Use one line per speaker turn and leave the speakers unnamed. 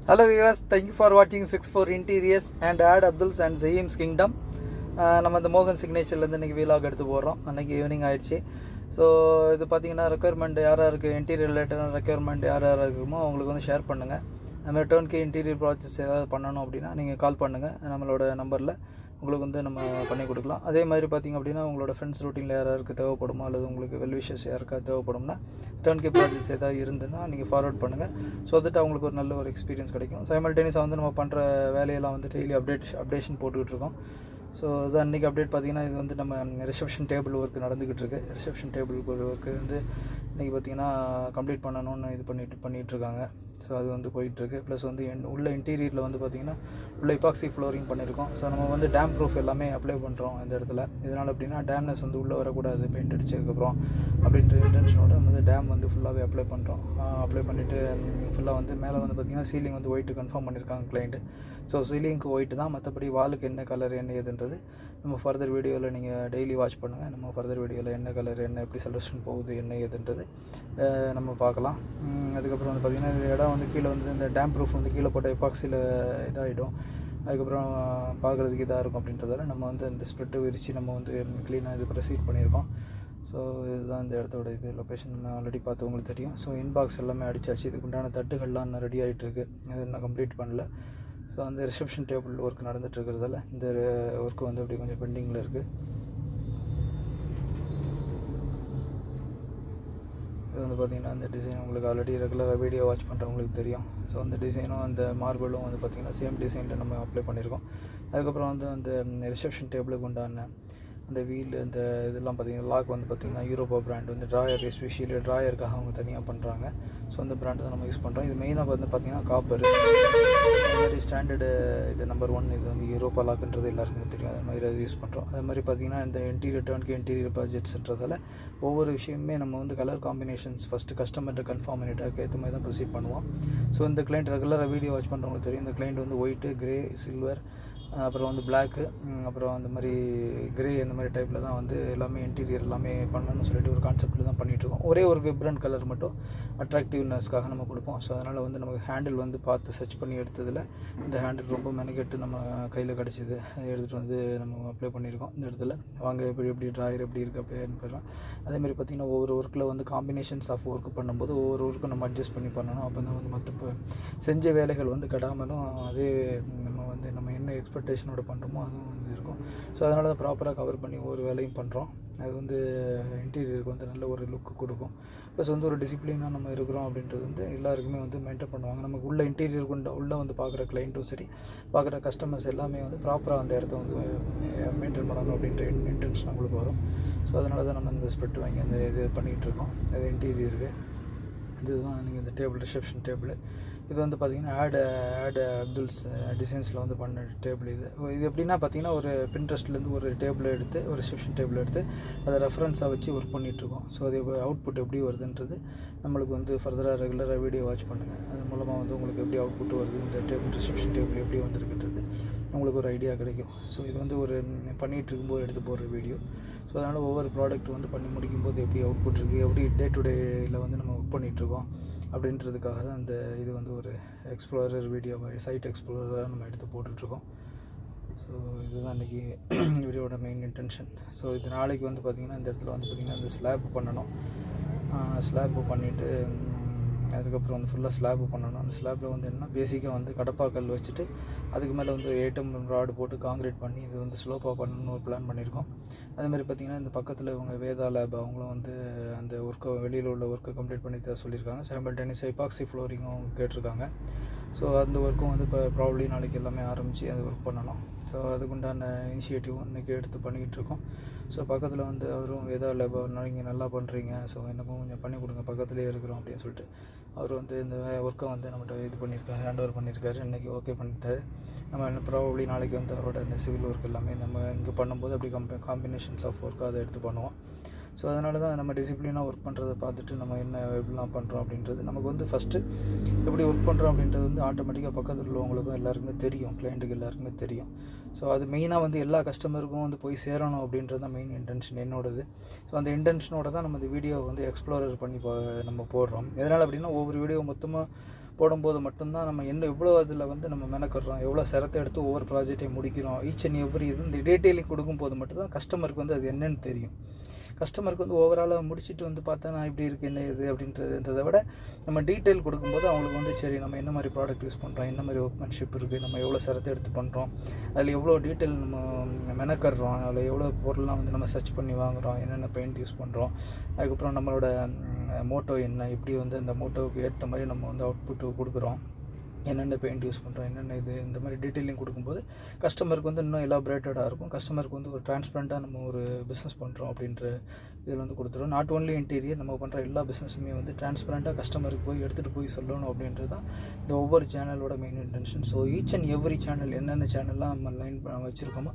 Hello viewers, thank you for watching 64 Interiors and Ad Abdul's and Zaim's Kingdom. நம்ம இந்த மோகன் சிக்னேச்சர்லேருந்து இன்றைக்கி vlog எடுத்து போகிறோம். அன்றைக்கி ஈவினிங் ஆயிடுச்சு. ஸோ இது பார்த்திங்கன்னா ரெக்குயர்மெண்ட் யாராக இருக்குது, இன்டீரியர் ரிலேட்டடான ரெக்குயர்மெண்ட் யார் யாராக இருக்குமோ அவங்களுக்கு வந்து ஷேர் பண்ணுங்கள். நம்ம டர்ன்கே இன்டீரியர் ப்ராஜெக்ட்ஸ் ஏதாவது பண்ணணும் அப்படின்னா நீங்கள் கால் பண்ணுங்கள். நம்மளோட நம்பரில் உங்களுக்கு வந்து நம்ம பண்ணி கொடுக்கலாம். அதே மாதிரி பார்த்திங்க அப்படின்னா உங்களோட ஃப்ரெண்ட்ஸ் ரூட்டினில் யாராருக்கு தேவைப்படுமோ அல்லது உங்களுக்கு வெல்விஷஸ் யாருக்காவது தேவைப்படும்னா டர்ன்கே ப்ராஜெக்ட்ஸ் ஏதாவது இருந்துன்னா நீங்கள் ஃபார்வர்ட் பண்ணுங்கள். ஸோ தட் அவங்களுக்கு ஒரு நல்ல ஒரு எக்ஸ்பீரியன்ஸ் கிடைக்கும். சைமல்டேனியஸாக வந்து நம்ம பண்ணுற வேலையெல்லாம் வந்து டெய்லி அப்டேஷன் போட்டுக்கிட்டு இருக்கோம். ஸோ இது அன்றைக்கி அப்டேட் பார்த்திங்கன்னா இது வந்து நம்ம ரிசப்ஷன் டேபிள் ஒர்க் நடந்துக்கிட்டு இருக்குது. ரிசப்ஷன் டேபிளுக்கு ஒரு ஒர்க்கு வந்து இன்றைக்கி பார்த்திங்கன்னா கம்ப்ளீட் பண்ணணும்னு இது பண்ணிகிட்ருக்காங்க. ஸோ அது வந்து போயிட்டுருக்கு. ப்ளஸ் வந்து உள்ள இன்டீரியரில் வந்து பார்த்திங்கன்னா உள்ள இபாக்சி ஃப்ளோரிங் பண்ணியிருக்கோம். ஸோ நம்ம வந்து டேம் ப்ரூஃப் எல்லாமே அப்ளை பண்ணுறோம் இந்த இடத்துல. இதனால் எப்படின்னா டேம்னஸ் வந்து உள்ளே வரக்கூடாது பெயிண்ட் அடிச்சதுக்கப்புறம் அப்படின்ற இன்டென்ஷனோட நம்ம வந்து டேம் வந்து ஃபுல்லாகவே அப்ளை பண்ணுறோம். அப்ளை பண்ணிவிட்டு ஃபுல்லாக வந்து மேலே வந்து பார்த்திங்கன்னா சீலிங் வந்து ஒயிட்டு கன்ஃபார்ம் பண்ணியிருக்காங்க கிளைண்ட்டு. ஸோ சீலிங்க்கு ஒயிட்டு தான், மற்றபடி வாலுக்கு என்ன கலர் என்ன ஏதுன்றது நம்ம ஃபர்தர் வீடியோவில் நீங்கள் டெய்லி வாட்ச் பண்ணுங்கள். நம்ம ஃபர்தர் வீடியோவில் என்ன கலர் என்ன எப்படி செலக்ஷன் போகுது என்ன ஏதுன்றது நம்ம பார்க்கலாம். அதுக்கப்புறம் வந்து பார்த்திங்கன்னா இந்த இடம் வந்து கீழே வந்து இந்த டேம் ப்ரூஃப் வந்து கீழே போட்ட எபாக்சியில் இதாகிடும். அதுக்கப்புறம் பார்க்குறதுக்கு இதாக இருக்கும் அப்படின்றதால நம்ம வந்து இந்த ஸ்ப்ரெட்டு விரித்து நம்ம வந்து க்ளீனாக இது ப்ரொசீட் பண்ணியிருக்கோம். ஸோ இதுதான் இந்த இடத்தோட இது லொக்கேஷன் ஆல்ரெடி பார்த்து உங்களுக்கு தெரியும். ஸோ இன்பாக்ஸ் எல்லாமே அடிச்சாச்சு. இதுக்கு உண்டான தட்டுகள்லாம் இன்னும் ரெடி ஆகிட்டுருக்கு. அது இன்னும் கம்ப்ளீட் பண்ணல. ஸோ அந்த ரிசப்ஷன் டேபிள் ஒர்க் நடந்துகிட்ருக்கிறதால இந்த ஒர்க்கு வந்து அப்படி கொஞ்சம் பெண்டிங்கில் இருக்குது. இது வந்து பார்த்திங்கன்னா அந்த டிசைன் உங்களுக்கு ஆல்ரெடி ரெகுலராக வீடியோ வாட்ச் பண்ணுறவங்களுக்கு தெரியும். ஸோ அந்த டிசைனும் அந்த மார்பிளும் வந்து பார்த்திங்கன்னா சேம் டிசைனில் நம்ம அப்ளை பண்ணியிருக்கோம். அதுக்கப்புறம் வந்து அந்த ரிசப்ஷன் டேபிளுக்கு உண்டான அந்த வீல் இந்த இதெல்லாம் பார்த்திங்கன்னா லாக் வந்து பார்த்திங்கன்னா யூரோப்பா பிராண்ட் வந்து ட்ராயர் எஸ்பெஷலி ட்ராயருக்காக அவங்க தனியாக பண்ணுறாங்க. ஸோ அந்த பிராண்டு தான் நம்ம யூஸ் பண்ணுறோம். இது மெயினாக வந்து பார்த்திங்கன்னா காப்பர் மாதிரி ஸ்டாண்டர்டு இது நம்பர் 1 இது வந்து யூரோப்பா லாக்ன்றது எல்லாருக்குமே தெரியும். அது மாதிரி அது யூஸ் பண்ணுறோம். அது மாதிரி பார்த்திங்கன்னா இந்த இன்டீரியர் ப்ராஜெக்ட்ஸ்ன்றதால ஒவ்வொரு விஷயமே நம்ம வந்து கலர் காம்பினேஷன்ஸ் ஃபஸ்ட்டு கஸ்டமர்கிட்ட கன்ஃபார்ம் பண்ணிவிட்டு அதுக்கேற்ற மாதிரி தான் ப்ரொசீட் பண்ணுவோம். ஸோ இந்த கிளைண்ட் ரெகுலராக வீடியோ வாட்ச் பண்ணுறவங்களுக்கு தெரியும். இந்த கிளைண்ட் வந்து ஒயிட்டு, கிரே, சில்வர், அப்புறம் வந்து பிளாக்கு, அப்புறம் அந்த மாதிரி கிரே இந்த மாதிரி டைப்பில் தான் வந்து எல்லாமே இன்டீரியர் எல்லாமே பண்ணணும்னு சொல்லிட்டு ஒரு கான்செப்ட்டில் தான் பண்ணிகிட்ருக்கோம். ஒரே ஒரு விப்ரண்ட் கலர் மட்டும் அட்ராக்டிவ்னஸ்க்காக நம்ம கொடுப்போம். ஸோ அதனால் வந்து நமக்கு ஹேண்டில் வந்து பார்த்து சர்ச் பண்ணி எடுத்ததில் இந்த ஹேண்டில் ரொம்ப மெனக்கெட்டு நம்ம கையில் கிடச்சிது. அதை எடுத்துகிட்டு வந்து நம்ம அப்ளை பண்ணியிருக்கோம் இந்த இடத்துல. வாங்க எப்படி ட்ராயர் எப்படி இருக்குது அப்படின்னு போயிடலாம். அதேமாதிரி பார்த்திங்கன்னா ஒவ்வொரு ஒர்க்கில் வந்து காம்பினேஷன்ஸ் ஆஃப் ஒர்க் பண்ணும்போது ஒவ்வொரு ஒர்க்கும் நம்ம அட்ஜஸ்ட் பண்ணி பண்ணணும். அப்போ தான் வந்து மற்ற செஞ்ச வேலைகள் வந்து கெடாமலும் அதே நம்ம என்ன எக்ஸ்பெக்டேஷனோட பண்ணுறோமோ அதுவும் வந்து இருக்கும். ஸோ அதனால தான் ப்ராப்பராக கவர் பண்ணி ஒவ்வொரு வேலையும் பண்ணுறோம். அது வந்து இன்டீரியருக்கு வந்து நல்ல ஒரு லுக்கு கொடுக்கும். ப்ளஸ் வந்து ஒரு டிசிப்ளினாக நம்ம இருக்கிறோம் அப்படின்றது வந்து எல்லாருக்குமே வந்து மெயின்டைன் பண்ணுவாங்க. நமக்கு உள்ள இன்டீரியர் உள்ளே வந்து பார்க்குற கிளைண்ட்டும் சரி, பார்க்குற கஸ்டமர்ஸ் எல்லாமே வந்து ப்ராப்பராக அந்த இடத்த வந்து மெயின்டைன் பண்ணணும் அப்படின்ற இன்டென்ஷன் நம்மளுக்கு வரும். ஸோ அதனால தான் நம்ம இந்த ஸ்பெட் வாங்கி அந்த இது பண்ணிகிட்ருக்கோம். அது இன்டீரியருக்கு இதுதான் நீங்கள் இந்த டேபிள் ரிசப்ஷன் டேபிள். இது வந்து பார்த்திங்கன்னா ஆட் அப்துல்ஸ் டிசைன்ஸில் வந்து பண்ண டேபிள் இது எப்படின்னா பார்த்திங்கன்னா ஒரு பின்ட்ரெஸ்ட்லேருந்து ஒரு டேபிள் எடுத்து ஒரு ரிசப்ஷன் டேபிள் எடுத்து அதை ரெஃபரன்ஸாக வச்சு ஒர்க் பண்ணிகிட்ருக்கோம். ஸோ அது அவுட்புட் எப்படி வருதுன்றது நம்மளுக்கு வந்து ஃபர்தராக ரெகுலராக வீடியோ வாட்ச் பண்ணுங்கள். அது மூலமாக வந்து உங்களுக்கு எப்படி அவுட்புட் வருது, இந்த டேபிள் ரிசப்ஷன் டேபிள் எப்படி வந்திருக்குன்றது உங்களுக்கு ஒரு ஐடியா கிடைக்கும். ஸோ இது வந்து ஒரு பண்ணிகிட்டு இருக்கும்போது எடுத்து போடுற வீடியோ. ஸோ அதனால் ஒவ்வொரு ப்ராடக்ட் வந்து பண்ணி முடிக்கும்போது எப்படி அவுட்புட் இருக்குது, எப்படி டே டு டேயில் வந்து நம்ம ஒர்க் பண்ணிகிட்ருக்கோம் அப்படின்றதுக்காக தான் இந்த இது வந்து ஒரு எக்ஸ்ப்ளோரர் வீடியோவாக சைட் எக்ஸ்ப்ளோரராக நம்ம எடுத்து போட்டுட்ருக்கோம். ஸோ இதுதான் இன்றைக்கி வீடியோட மெயின் இன்டென்ஷன். ஸோ இது நாளைக்கு வந்து பார்த்திங்கன்னா இந்த இடத்துல வந்து பார்த்திங்கன்னா இந்த ஸ்லாப் பண்ணணும். ஸ்லாப் பண்ணிவிட்டு அதுக்கப்புறம் வந்து ஃபுல்லாக ஸ்லாப் பண்ணணும். அந்த ஸ்லாப்பில் வந்து என்ன பேசிக்காக வந்து கடப்பாக்கல் வச்சுட்டு அதுக்கு மேலே வந்து 8mm ராடு போட்டு காங்கிரீட் பண்ணி இது வந்து ஸ்லோப்பாக பண்ணணும்னு ஒரு பிளான் பண்ணியிருக்கோம். அதேமாதிரி பார்த்திங்கன்னா இந்த பக்கத்தில் இவங்க வேதா லேப் அவங்களும் வந்து அந்த ஒர்க்கை வெளியில் உள்ள ஒர்க்கை கம்ப்ளீட் பண்ணி தான் சொல்லியிருக்காங்க. சைமல்டேனியஸ் எபாக்சி ஃப்ளோரிங்கும் அவங்க கேட்டிருக்காங்க. ஸோ அந்த ஒர்க்கும் வந்து இப்போ ப்ராப்ளி நாளைக்கு எல்லாமே ஆரம்பித்து அது ஒர்க் பண்ணணும். ஸோ அதுக்குண்டான இனிஷியேட்டிவும் இன்றைக்கி எடுத்து பண்ணிக்கிட்டு இருக்கோம். ஸோ பக்கத்தில் வந்து அவரும் வேதா லேப் நீங்கள் நல்லா பண்ணுறீங்க, ஸோ எனக்கும் கொஞ்சம் பண்ணி கொடுங்க, பக்கத்துலேயே இருக்கிறோம் அப்படின்னு சொல்லிட்டு அவர் வந்து இந்த ஒர்க்கை வந்து நம்மகிட்ட இது பண்ணியிருக்காரு, ஹேண்ட் ஓவர் பண்ணியிருக்காரு. இன்றைக்கி ஓகே பண்ணிட்டாரு. நம்ம என்ன ப்ராபப்ளி நாளைக்கு வந்து அவரோட இந்த சிவில் ஒர்க் எல்லாமே நம்ம இங்கே பண்ணும்போது அப்படி காம்பினேஷன்ஸ் ஆஃப் ஒர்க் அதை எடுத்து பண்ணுவோம். ஸோ அதனால தான் நம்ம டிசிப்ளினாக ஒர்க் பண்ணுறதை பார்த்துட்டு நம்ம என்ன எப்படிலாம் பண்ணுறோம் அப்படின்றது நமக்கு வந்து ஃபஸ்ட்டு எப்படி ஒர்க் பண்ணுறோம் அப்படின்றது வந்து ஆட்டோமேட்டிக்காக பக்கத்தில் உள்ளவங்களுக்கும் எல்லாருக்குமே தெரியும், கிளைண்ட்டுக்கு எல்லாருக்குமே தெரியும். ஸோ அது மெயினாக வந்து எல்லா கஸ்டமருக்கும் வந்து போய் சேரணும் அப்படின்றது தான் மெயின் இன்டென்ஷன் என்னோடது. ஸோ அந்த இன்டென்ஷனோட தான் நம்ம இந்த வீடியோவை வந்து எக்ஸ்ப்ளோரர் பண்ணி நம்ம போடுறோம். எதனால் அப்படின்னா ஒவ்வொரு வீடியோ மொத்தமாக போடும்போது மட்டும்தான் நம்ம எவ்வளோ அதில் வந்து நம்ம மெனக்கடுறோம், எவ்வளோ சிரத்தை எடுத்து ஒவ்வொரு ப்ராஜெக்டையும் முடிக்கிறோம், ஈச் அண்ட் எவ்ரி இது இந்த டீட்டெயிலிங் கொடுக்கும்போது மட்டும்தான் கஸ்டமருக்கு வந்து அது என்னென்னு தெரியும். கஸ்டமருக்கு வந்து ஓவராலாக முடிச்சுட்டு வந்து பார்த்தா நான் இப்படி இருக்குது என்ன இது அப்படின்றதை விட நம்ம டீட்டெயில் கொடுக்கும்போது அவங்களுக்கு வந்து சரி நம்ம என்ன மாதிரி ப்ராடக்ட் யூஸ் பண்ணுறோம், என்ன மாதிரி ஒர்க்மேன்ஷிப் இருக்குது, நம்ம எவ்வளோ சிரத்தை எடுத்து பண்ணுறோம், அதில் எவ்வளோ டீட்டெயில் நம்ம மெனக்கடுறோம், அதில் எவ்வளோ பொருள்லாம் வந்து நம்ம சர்ச் பண்ணி வாங்குகிறோம், என்னென்ன பெயிண்ட் யூஸ் பண்ணுறோம், அதுக்கப்புறம் நம்மளோட மோட்டோ என்ன, எப்படி வந்து அந்த மோட்டோவுக்கு ஏற்ற மாதிரி நம்ம வந்து அவுட்புட்டு கொடுக்குறோம், என்னென்ன பெயிண்ட் யூஸ் பண்ணுறோம், என்னென்ன இது இந்த மாதிரி டீட்டெயிலிங் கொடுக்கும்போது கஸ்டமருக்கு வந்து இன்னும் எலாபரேட்டடாக இருக்கும். கஸ்டமருக்கு வந்து ஒரு டிரான்ஸ்பரண்ட்டாக நம்ம ஒரு பிஸ்னஸ் பண்ணுறோம் அப்படின்ற இதில் வந்து கொடுத்துரும். நாட் ஓன்லி இன்டீரியர், நம்ம பண்ணுற எல்லா பிஸ்னஸுமே வந்து டிரான்ஸ்பரண்ட்டாக கஸ்டமருக்கு போய் எடுத்துகிட்டு போய் சொல்லணும் அப்படின்றது தான் இந்த ஒவ்வொரு சேனலோட main intention. So each and every channel என்னென்ன சேனல்லாம் நம்ம லைன் வச்சுருக்கோமோ